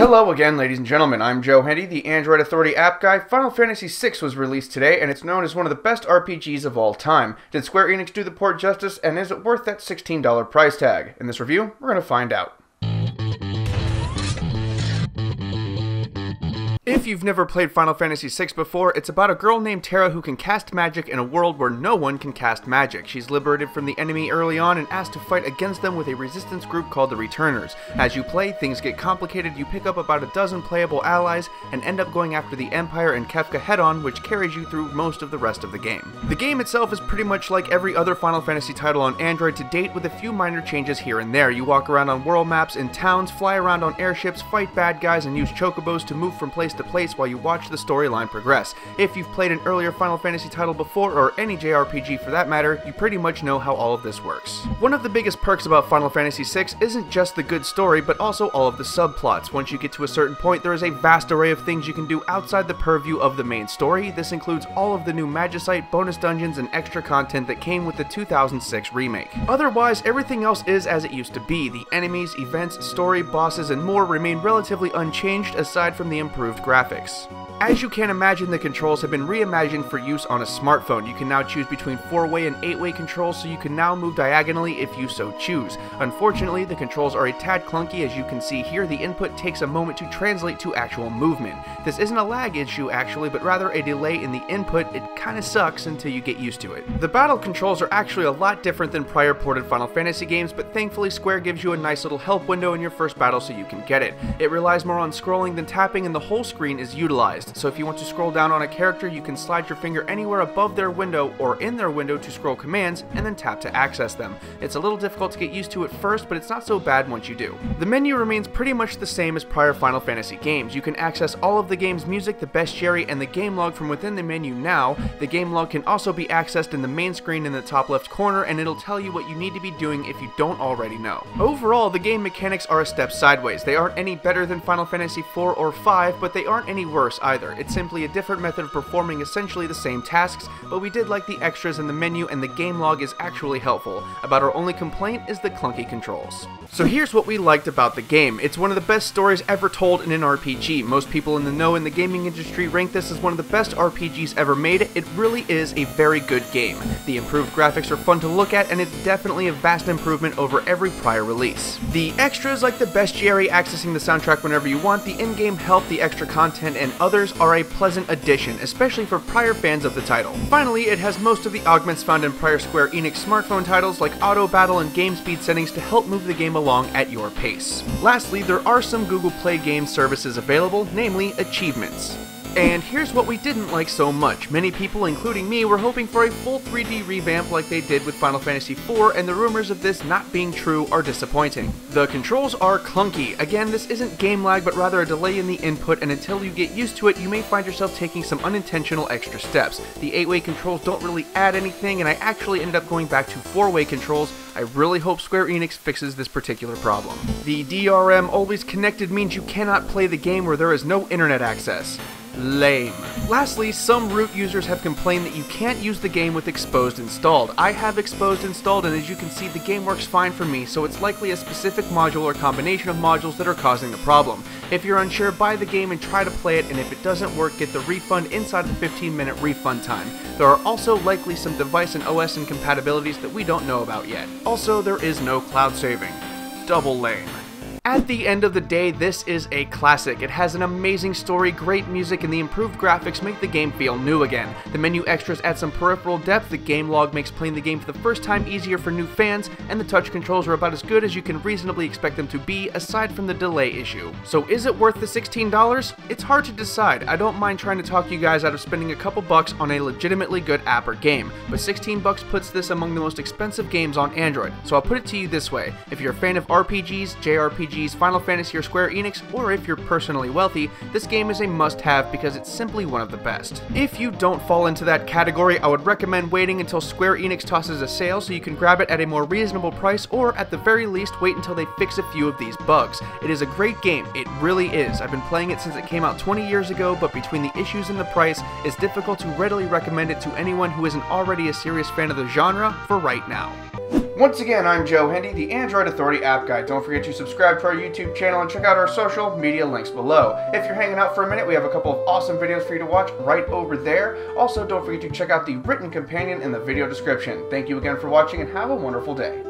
Hello again, ladies and gentlemen. I'm Joe Hindy, the Android Authority app guy. Final Fantasy VI was released today, and it's known as one of the best RPGs of all time. Did Square Enix do the port justice, and is it worth that $16 price tag? In this review, we're going to find out. If you've never played Final Fantasy VI before, it's about a girl named Terra who can cast magic in a world where no one can cast magic. She's liberated from the enemy early on and asked to fight against them with a resistance group called the Returners. As you play, things get complicated, you pick up about a dozen playable allies, and end up going after the Empire and Kefka head-on, which carries you through most of the rest of the game. The game itself is pretty much like every other Final Fantasy title on Android to date, with a few minor changes here and there. You walk around on world maps in towns, fly around on airships, fight bad guys, and use chocobos to move from place to place while you watch the storyline progress. If you've played an earlier Final Fantasy title before, or any JRPG for that matter, you pretty much know how all of this works. One of the biggest perks about Final Fantasy VI isn't just the good story, but also all of the subplots. Once you get to a certain point, there is a vast array of things you can do outside the purview of the main story. This includes all of the new Magicite, bonus dungeons, and extra content that came with the 2006 remake. Otherwise, everything else is as it used to be. The enemies, events, story, bosses, and more remain relatively unchanged aside from the improved graphics. As you can imagine, the controls have been reimagined for use on a smartphone. You can now choose between 4-way and 8-way controls, so you can now move diagonally if you so choose. Unfortunately, the controls are a tad clunky. As you can see here, the input takes a moment to translate to actual movement. This isn't a lag issue actually, but rather a delay in the input. It kinda sucks until you get used to it. The battle controls are actually a lot different than prior ported Final Fantasy games, but thankfully Square gives you a nice little help window in your first battle so you can get it. It relies more on scrolling than tapping, and the whole screen is utilized. So if you want to scroll down on a character, you can slide your finger anywhere above their window or in their window to scroll commands, and then tap to access them. It's a little difficult to get used to at first, but it's not so bad once you do. The menu remains pretty much the same as prior Final Fantasy games. You can access all of the game's music, the bestiary, and the game log from within the menu now. The game log can also be accessed in the main screen in the top left corner, and it'll tell you what you need to be doing if you don't already know. Overall, the game mechanics are a step sideways. They aren't any better than Final Fantasy IV or V, but they aren't any worse either. It's simply a different method of performing essentially the same tasks, but we did like the extras in the menu, and the game log is actually helpful. About our only complaint is the clunky controls. So here's what we liked about the game. It's one of the best stories ever told in an RPG. Most people in the know in the gaming industry rank this as one of the best RPGs ever made. It really is a very good game. The improved graphics are fun to look at, and it's definitely a vast improvement over every prior release. The extras like the bestiary, accessing the soundtrack whenever you want, the in-game help, the extra content, and others are a pleasant addition, especially for prior fans of the title. Finally, it has most of the augments found in prior Square Enix smartphone titles like auto battle and game speed settings to help move the game along at your pace. Lastly, there are some Google Play game services available, namely achievements. And here's what we didn't like so much. Many people, including me, were hoping for a full 3D revamp like they did with Final Fantasy IV, and the rumors of this not being true are disappointing. The controls are clunky. Again, this isn't game lag, but rather a delay in the input, and until you get used to it, you may find yourself taking some unintentional extra steps. The 8-way controls don't really add anything, and I actually ended up going back to 4-way controls. I really hope Square Enix fixes this particular problem. The DRM always connected means you cannot play the game where there is no internet access. Lame. Lastly, some root users have complained that you can't use the game with Exposed installed. I have Exposed installed, and as you can see, the game works fine for me, so it's likely a specific module or combination of modules that are causing the problem. If you're unsure, buy the game and try to play it, and if it doesn't work, get the refund inside the 15-minute refund time. There are also likely some device and OS incompatibilities that we don't know about yet. Also, there is no cloud saving. Double lame. At the end of the day, this is a classic. It has an amazing story, great music, and the improved graphics make the game feel new again. The menu extras add some peripheral depth, the game log makes playing the game for the first time easier for new fans, and the touch controls are about as good as you can reasonably expect them to be, aside from the delay issue. So is it worth the $16? It's hard to decide. I don't mind trying to talk you guys out of spending a couple bucks on a legitimately good app or game, but $16 puts this among the most expensive games on Android. So I'll put it to you this way. If you're a fan of RPGs, JRPGs, Final Fantasy, or Square Enix, or if you're personally wealthy, this game is a must-have because it's simply one of the best. If you don't fall into that category, I would recommend waiting until Square Enix tosses a sale so you can grab it at a more reasonable price, or at the very least wait until they fix a few of these bugs. It is a great game, it really is. I've been playing it since it came out 20 years ago, but between the issues and the price, it's difficult to readily recommend it to anyone who isn't already a serious fan of the genre for right now. Once again, I'm Joe Hindy, the Android Authority App Guy. Don't forget to subscribe to our YouTube channel and check out our social media links below. If you're hanging out for a minute, we have a couple of awesome videos for you to watch right over there. Also, don't forget to check out the written companion in the video description. Thank you again for watching and have a wonderful day.